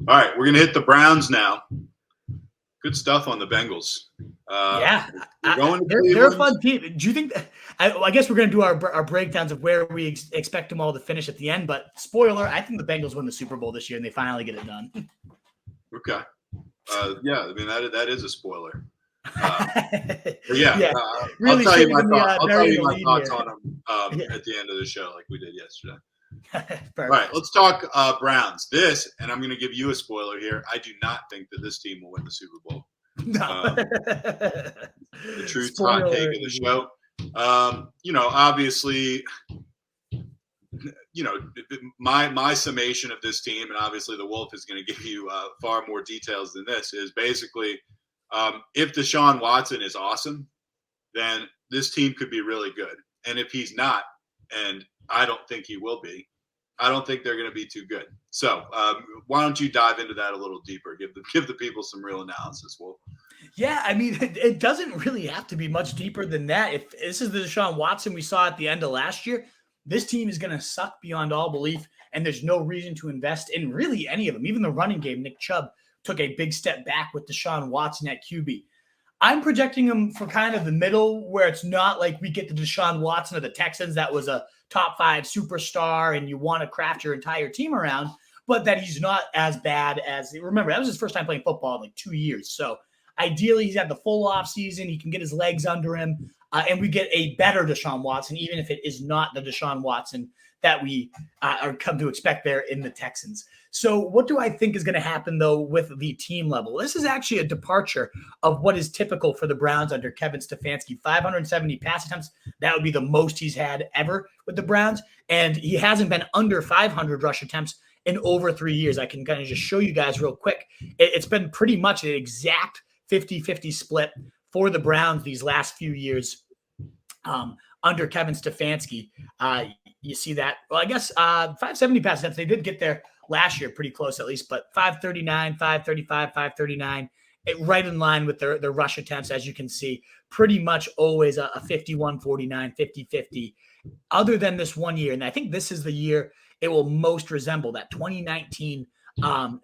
All right, we're going to hit the Browns now. Good stuff on the Bengals. They're a fun team. Do you think I guess we're going to do our breakdowns of where we expect them all to finish at the end, but spoiler, I think the Bengals win the Super Bowl this year and they finally get it done. Okay. Yeah, I mean, that is a spoiler. Really I'll tell you my thoughts on them at the end of the show like we did yesterday. All right, let's talk Browns. And I'm going to give you a spoiler here. I do not think that this team will win the Super Bowl. No. The true hot take of the show. Obviously, my summation of this team, and obviously the Wolf is going to give you far more details than this, is basically if Deshaun Watson is awesome, then this team could be really good. And if he's not, and I don't think he will be, I don't think they're going to be too good. So why don't you dive into that a little deeper? Give the people some real analysis, Wolf. Yeah, I mean, it doesn't really have to be much deeper than that. If this is the Deshaun Watson we saw at the end of last year, this team is going to suck beyond all belief, and there's no reason to invest in really any of them. Even the running game, Nick Chubb took a big step back with Deshaun Watson at QB. I'm projecting him for kind of the middle where it's not like we get the Deshaun Watson of the Texans that was a top 5 superstar and you want to craft your entire team around, but that he's not as bad as – remember, that was his first time playing football in like 2 years. So ideally he's had the full offseason. He can get his legs under him, and we get a better Deshaun Watson, even if it is not the Deshaun Watson that we are come to expect there in the Texans. So what do I think is going to happen, though, with the team level? This is actually a departure of what is typical for the Browns under Kevin Stefanski. 570 pass attempts. That would be the most he's had ever with the Browns. And he hasn't been under 500 rush attempts in over 3 years. I can kind of just show you guys real quick. It's been pretty much an exact 50-50 split for the Browns these last few years under Kevin Stefanski. You see that? Well, I guess 570 pass attempts. They did get there last year, pretty close at least, but 539, 535, 539, right in line with their rush attempts, as you can see. Pretty much always a 51-49, 50-50, other than this 1 year. And I think this is the year it will most resemble that 2019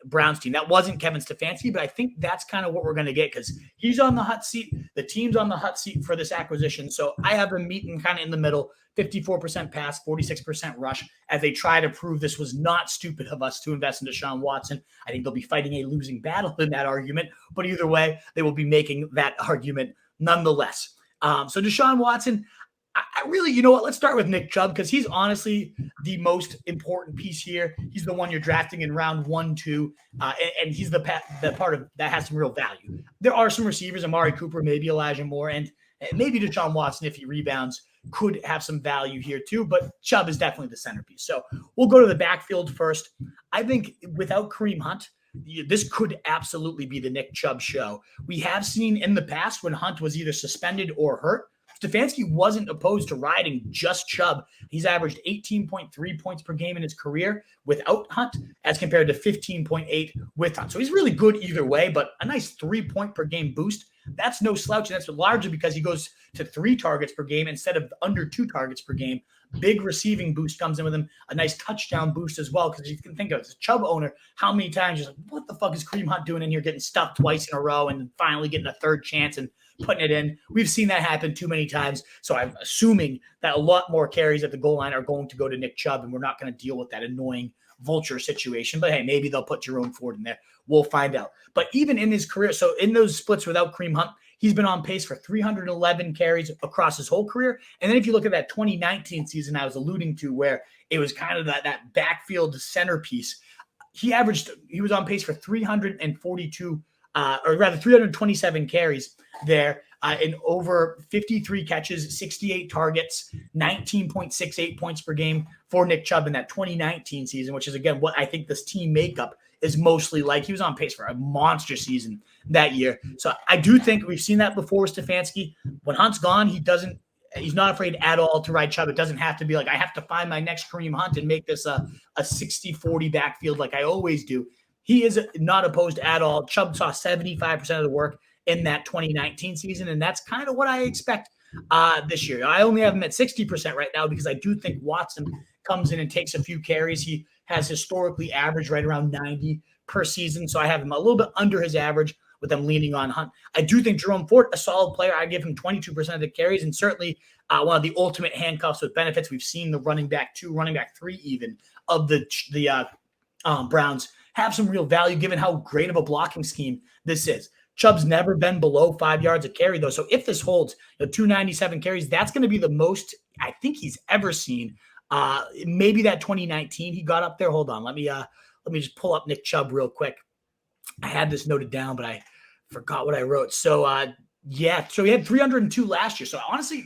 Browns team. That wasn't Kevin Stefanski, but I think that's kind of what we're going to get because he's on the hot seat. The team's on the hot seat for this acquisition. So I have them meeting kind of in the middle, 54% pass, 46% rush, as they try to prove this was not stupid of us to invest in Deshaun Watson. I think they'll be fighting a losing battle in that argument, but either way, they will be making that argument nonetheless. So Deshaun Watson, I really, you know what? Let's start with Nick Chubb because he's honestly the most important piece here. He's the one you're drafting in round 1, 2, and he's the part of that has some real value. There are some receivers, Amari Cooper, maybe Elijah Moore, and maybe Deshaun Watson, if he rebounds, could have some value here too. But Chubb is definitely the centerpiece. So we'll go to the backfield first. I think without Kareem Hunt, this could absolutely be the Nick Chubb show. We have seen in the past when Hunt was either suspended or hurt, Stefanski wasn't opposed to riding just Chubb. He's averaged 18.3 points per game in his career without Hunt as compared to 15.8 with Hunt. So he's really good either way, but a nice 3-point per game boost. That's no slouch. And that's largely because he goes to 3 targets per game instead of under 2 targets per game. Big receiving boost comes in with him, a nice touchdown boost as well. Because you can think of it as a Chubb owner, how many times you're like, what the fuck is Kareem Hunt doing in here, getting stuffed twice in a row and finally getting a third chance and putting it in. We've seen that happen too many times. So I'm assuming that a lot more carries at the goal line are going to go to Nick Chubb, and we're not going to deal with that annoying vulture situation. But hey, maybe they'll put Jerome Ford in there. We'll find out. But even in his career, so in those splits without Kareem Hunt, he's been on pace for 311 carries across his whole career. And then if you look at that 2019 season I was alluding to, where it was kind of that backfield centerpiece, he was on pace for 327 carries there in over 53 catches, 68 targets, 19.68 points per game for Nick Chubb in that 2019 season, which is, again, what I think this team makeup is mostly like. He was on pace for a monster season that year. So I do think we've seen that before with Stefanski. When Hunt's gone, he's not afraid at all to ride Chubb. It doesn't have to be like, I have to find my next Kareem Hunt and make this a 60-40 backfield like I always do. He is not opposed at all. Chubb saw 75% of the work in that 2019 season, and that's kind of what I expect this year. I only have him at 60% right now because I do think Watson comes in and takes a few carries. He has historically averaged right around 90 per season. So I have him a little bit under his average with them leaning on Hunt. I do think Jerome Ford, a solid player. I give him 22% of the carries and certainly one of the ultimate handcuffs with benefits. We've seen the running back 2, running back 3 even of the Browns have some real value given how great of a blocking scheme this is. Chubb's never been below 5 yards a carry, though. So if this holds, 297 carries, that's going to be the most I think he's ever seen. Maybe that 2019 he got up there. Hold on. Let me just pull up Nick Chubb real quick. I had this noted down, but I forgot what I wrote. So, so he had 302 last year. So honestly,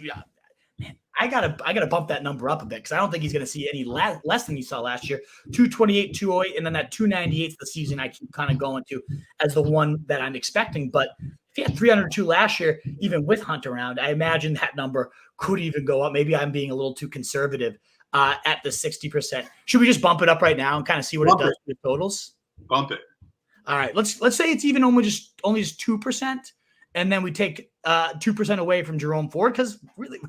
man, I gotta bump that number up a bit because I don't think he's going to see any less than he saw last year. 228, 208, and then that 298 is the season I keep kind of going to as the one that I'm expecting. But if he had 302 last year, even with Hunt around, I imagine that number could even go up. Maybe I'm being a little too conservative at the 60%. Should we just bump it up right now and kind of see what it does to the totals? Bump it. All right, let's say it's even only just 2%, and then we take 2% away from Jerome Ford because really,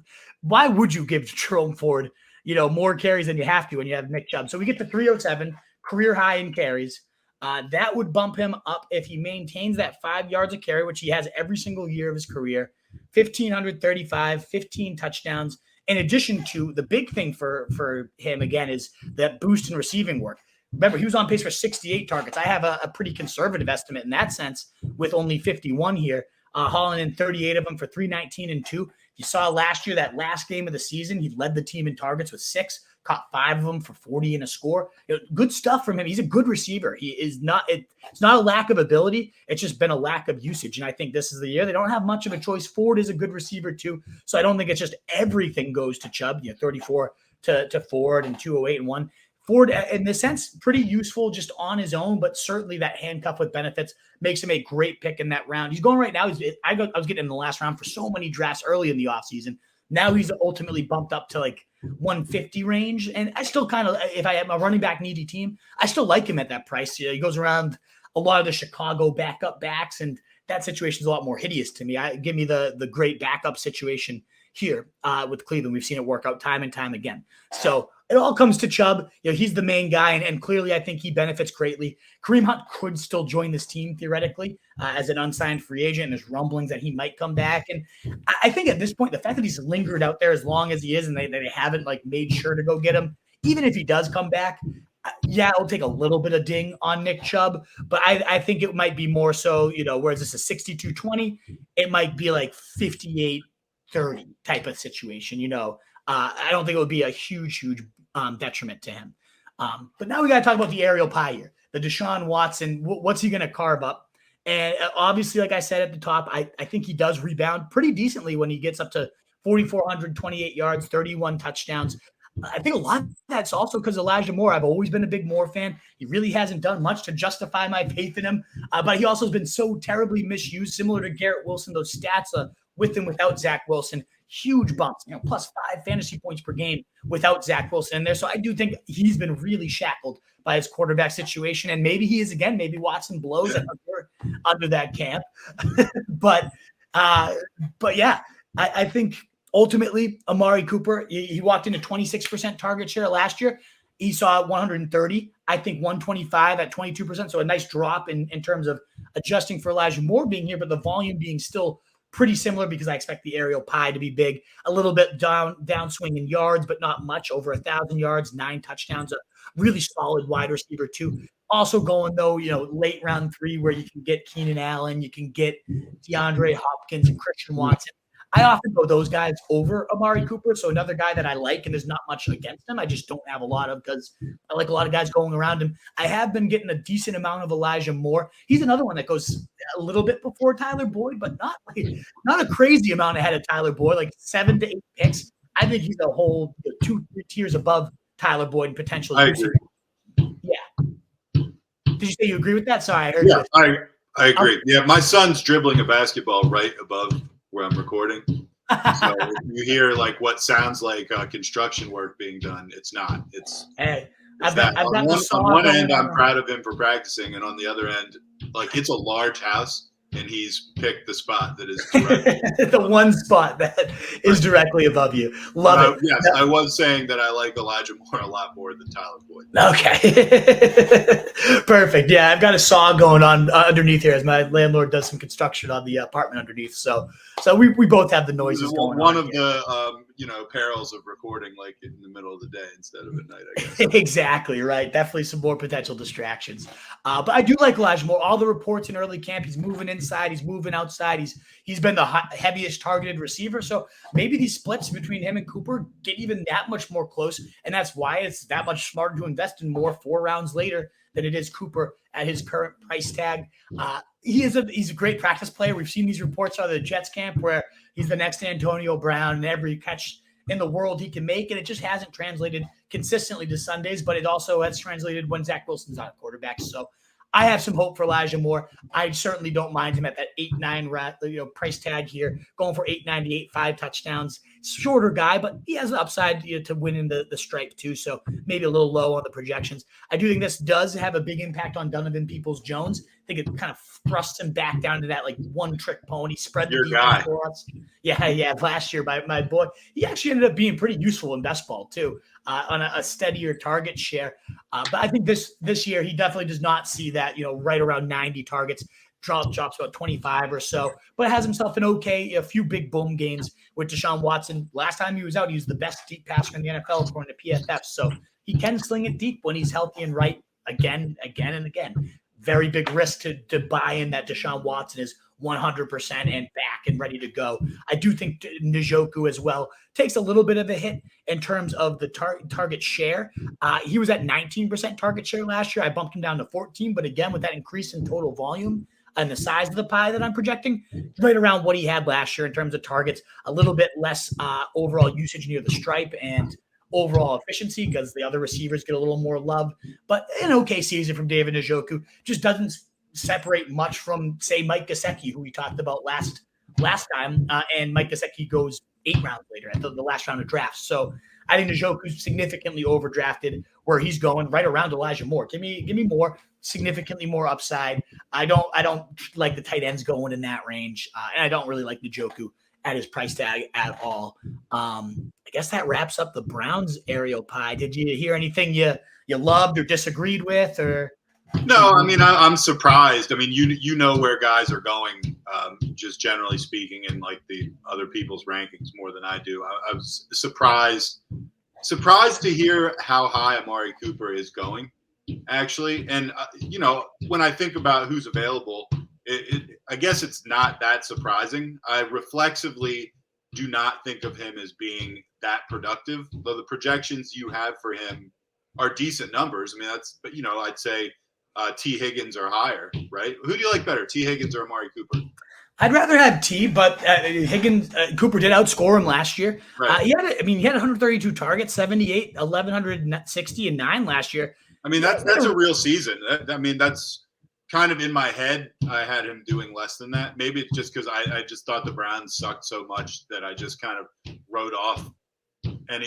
why would you give Jerome Ford more carries than you have to when you have Nick Chubb? So we get to 307, career high in carries. That would bump him up if he maintains that 5 yards a carry, which he has every single year of his career. 1,535, 15 touchdowns. In addition to the big thing for him again is that boost in receiving work. Remember, he was on pace for 68 targets. I have a pretty conservative estimate in that sense with only 51 here. Hauling in 38 of them for 319 and 2. You saw last year, that last game of the season, he led the team in targets with 6, caught 5 of them for 40 and a score. Good stuff from him. He's a good receiver. It's not a lack of ability. It's just been a lack of usage. And I think this is the year. They don't have much of a choice. Ford is a good receiver too. So I don't think it's just everything goes to Chubb, 34 to Ford and 208 and 1. Ford, in this sense, pretty useful just on his own, but certainly that handcuff with benefits makes him a great pick in that round. He's going right now. I was getting in the last round for so many drafts early in the offseason. Now he's ultimately bumped up to like 150 range. And I still kind of, if I have a running back needy team, I still like him at that price. He goes around a lot of the Chicago backup backs, and that situation is a lot more hideous to me. Give me the great backup situation here with Cleveland. We've seen it work out time and time again. So it all comes to Chubb. He's the main guy, and clearly I think he benefits greatly. Kareem Hunt could still join this team theoretically as an unsigned free agent, and there's rumblings that he might come back. And I think at this point, the fact that he's lingered out there as long as he is, and they haven't made sure to go get him, even if he does come back, it'll take a little bit of ding on Nick Chubb, but I think it might be more so, whereas this is 62-20, it might be like 58-30 type of situation, I don't think it would be a huge detriment to him. But now we got to talk about the aerial pie here. The Deshaun Watson, what's he going to carve up? And obviously, like I said at the top, I think he does rebound pretty decently when he gets up to 4,428 yards, 31 touchdowns. I think a lot of that's also because Elijah Moore. I've always been a big Moore fan. He really hasn't done much to justify my faith in him, but he also has been so terribly misused, similar to Garrett Wilson. Those stats with and without Zach Wilson, huge bumps, plus 5 fantasy points per game without Zach Wilson in there. So I do think he's been really shackled by his quarterback situation, and maybe he is again. Maybe Watson blows under that camp, but yeah, I think. Ultimately, Amari Cooper, he walked into 26% target share last year. He saw 130, I think 125 at 22%. So a nice drop in terms of adjusting for Elijah Moore being here, but the volume being still pretty similar because I expect the aerial pie to be big. A little bit downswing in yards, but not much. Over 1,000 yards, 9 touchdowns, a really solid wide receiver too. Also going though, late round 3 where you can get Keenan Allen, you can get DeAndre Hopkins and Christian Watson. I often go those guys over Amari Cooper. So another guy that I like, and there's not much against him. I just don't have a lot of because I like a lot of guys going around him. I have been getting a decent amount of Elijah Moore. He's another one that goes a little bit before Tyler Boyd, but not a crazy amount ahead of Tyler Boyd, like 7 to 8 picks. I think he's a whole 2-3 tiers above Tyler Boyd and potentially. I agree. Yeah. Did you say you agree with that? Sorry, I heard you. I agree. Yeah, my son's dribbling a basketball right above where I'm recording. So you hear what sounds like construction work being done. It's not. On one end, I'm proud of him for practicing, and on the other end, it's a large house, and he's picked the spot that is directly the one spot that is directly above you. Love it. Yes, I was saying that I like Elijah Moore a lot more than Tyler Boyd. Okay. Perfect. Yeah, I've got a saw going on underneath here as my landlord does some construction on the apartment underneath. So we both have the noises going on. One of the perils of recording like in the middle of the day instead of at night, I guess. Exactly, right. Definitely some more potential distractions. But I do like Elijah Moore. All the reports in early camp, he's moving inside, he's moving outside. He's been the heaviest targeted receiver. So maybe these splits between him and Cooper get even that much more close. And that's why it's that much smarter to invest in Moore 4 rounds later than it is Cooper at his current price tag. He's a great practice player. We've seen these reports out of the Jets camp where he's the next Antonio Brown and every catch in the world he can make, and it just hasn't translated consistently to Sundays, but it also has translated when Zach Wilson's on quarterback. So I have some hope for Elijah Moore. I certainly don't mind him at that 8-9 price tag here, going for 898, 5 touchdowns. Shorter guy, but he has the upside to win in the stripe too. So maybe a little low on the projections. I do think this does have a big impact on Donovan Peoples-Jones. I think it kind of thrusts him back down to that like one-trick pony, spread the defense for us. Yeah. Last year, my boy, he actually ended up being pretty useful in best ball too, on a steadier target share. But I think this year he definitely does not see that, right around 90 targets. Drops about 25 or so, but has himself a few big boom games with Deshaun Watson. Last time he was out, he was the best deep passer in the NFL according to PFF. So he can sling it deep when he's healthy and right again and again. Very big risk to buy in that Deshaun Watson is 100% and back and ready to go. I do think Njoku as well takes a little bit of a hit in terms of the target share. He was at 19% target share last year. I bumped him down to 14, but again, with that increase in total volume and the size of the pie that I'm projecting, right around what he had last year in terms of targets, a little bit less overall usage near the stripe and overall efficiency because the other receivers get a little more love. But an okay season from David Njoku, just doesn't separate much from, say, Mike Gesicki, who we talked about last time. And Mike Gesicki goes 8 rounds later at the last round of drafts. So I think Njoku's significantly overdrafted where he's going, right around Elijah Moore. Give me more, significantly more upside. I don't like the tight ends going in that range, and I don't really like Njoku at his price tag at all. I guess that wraps up the Browns aerial pie. Did you hear anything you loved or disagreed with, or? No, I mean, I'm surprised. I mean, you know where guys are going, just generally speaking, in like the other people's rankings more than I do. I was surprised to hear how high Amari Cooper is going, actually. And, when I think about who's available, I guess it's not that surprising. I reflexively do not think of him as being that productive, though the projections you have for him are decent numbers. I mean, but I'd say T. Higgins or higher, right? Who do you like better, T. Higgins or Amari Cooper? I'd rather have T, but Cooper did outscore him last year. Right. He had 132 targets, 78, 1,160, and 9 last year. I mean, that's a real season. That's kind of in my head. I had him doing less than that. Maybe it's just because I just thought the Browns sucked so much that I just kind of wrote off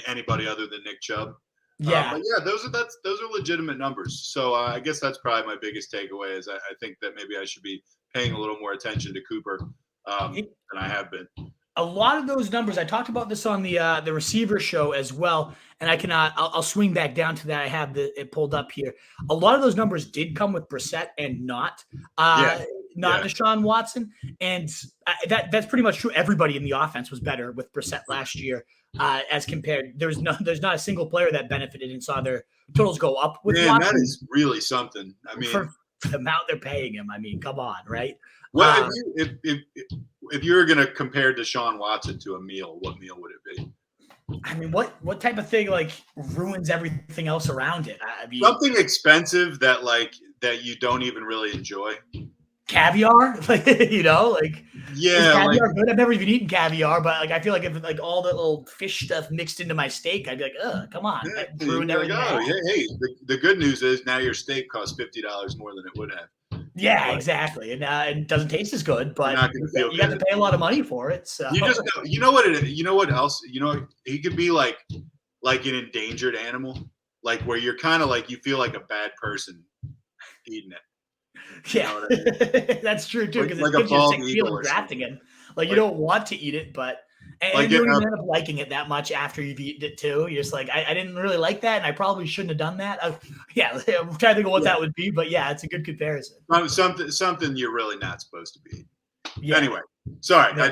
anybody other than Nick Chubb. Yeah, but yeah, those are legitimate numbers. So I guess that's probably my biggest takeaway is I think that maybe I should be paying a little more attention to Cooper than I have been. A lot of those numbers, I talked about this on the receiver show as well, and I'll swing back down to that. I have it pulled up here. A lot of those numbers did come with Brissett and not Deshaun Watson, and that's pretty much true. Everybody in the offense was better with Brissett last year as compared. There's not a single player that benefited and saw their totals go up with Watson. That is really something. I mean, for the amount they're paying him. I mean, come on, right? Well, if you were going to compare Deshaun Watson to a meal, what meal would it be? I mean, what type of thing like ruins everything else around it? I mean, something expensive that you don't even really enjoy. Caviar, caviar good? I've never even eaten caviar, but I feel like if all the little fish stuff mixed into my steak, I'd be like, ugh, come on, that ruined everything. Hey, the good news is now your steak costs $50 more than it would have. Yeah, exactly, and it doesn't taste as good, but you got to pay a lot of money for it. So you just what it is. You know what else? He could be like an endangered animal, like where you're kind of like you feel like a bad person eating it. You Yeah, know what I mean? that's true too, because Like it a gives you a bald sick eagle feeling or drafting something. him. Like you Like don't want to eat it, but and like you it, don't even end up liking it that much after you've eaten it too. You're just like, I didn't really like that, and I probably shouldn't have done that. Yeah, I'm trying to think of what yeah, that would be, but yeah, it's a good comparison. something you're really not supposed to be. Yeah, Anyway, sorry, yeah.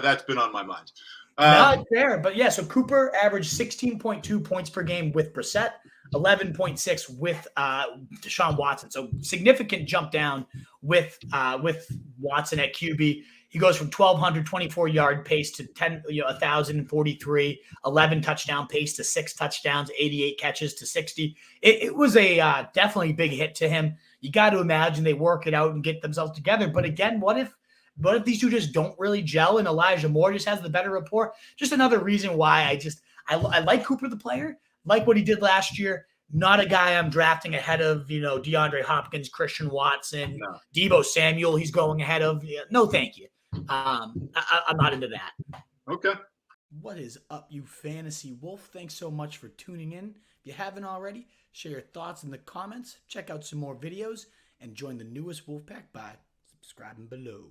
that's been on my mind. No, it's fair. But yeah, so Cooper averaged 16.2 points per game with Brissett, 11.6 with Deshaun Watson. So significant jump down with Watson at QB. He goes from 1,224 yard pace to 1,043, 11 touchdown pace to 6 touchdowns, 88 catches to 60. It was a definitely big hit to him. You got to imagine they work it out and get themselves together. But again, what if these two just don't really gel and Elijah Moore just has the better rapport? Just another reason why I like Cooper the player, like what he did last year. Not a guy I'm drafting ahead of, DeAndre Hopkins, Christian Watson, No. Deebo Samuel. He's going ahead of. No, thank you. I'm not into that. Okay. What is up, you fantasy wolf? Thanks so much for tuning in. If you haven't already, share your thoughts in the comments. Check out some more videos and join the newest Wolfpack by subscribing below.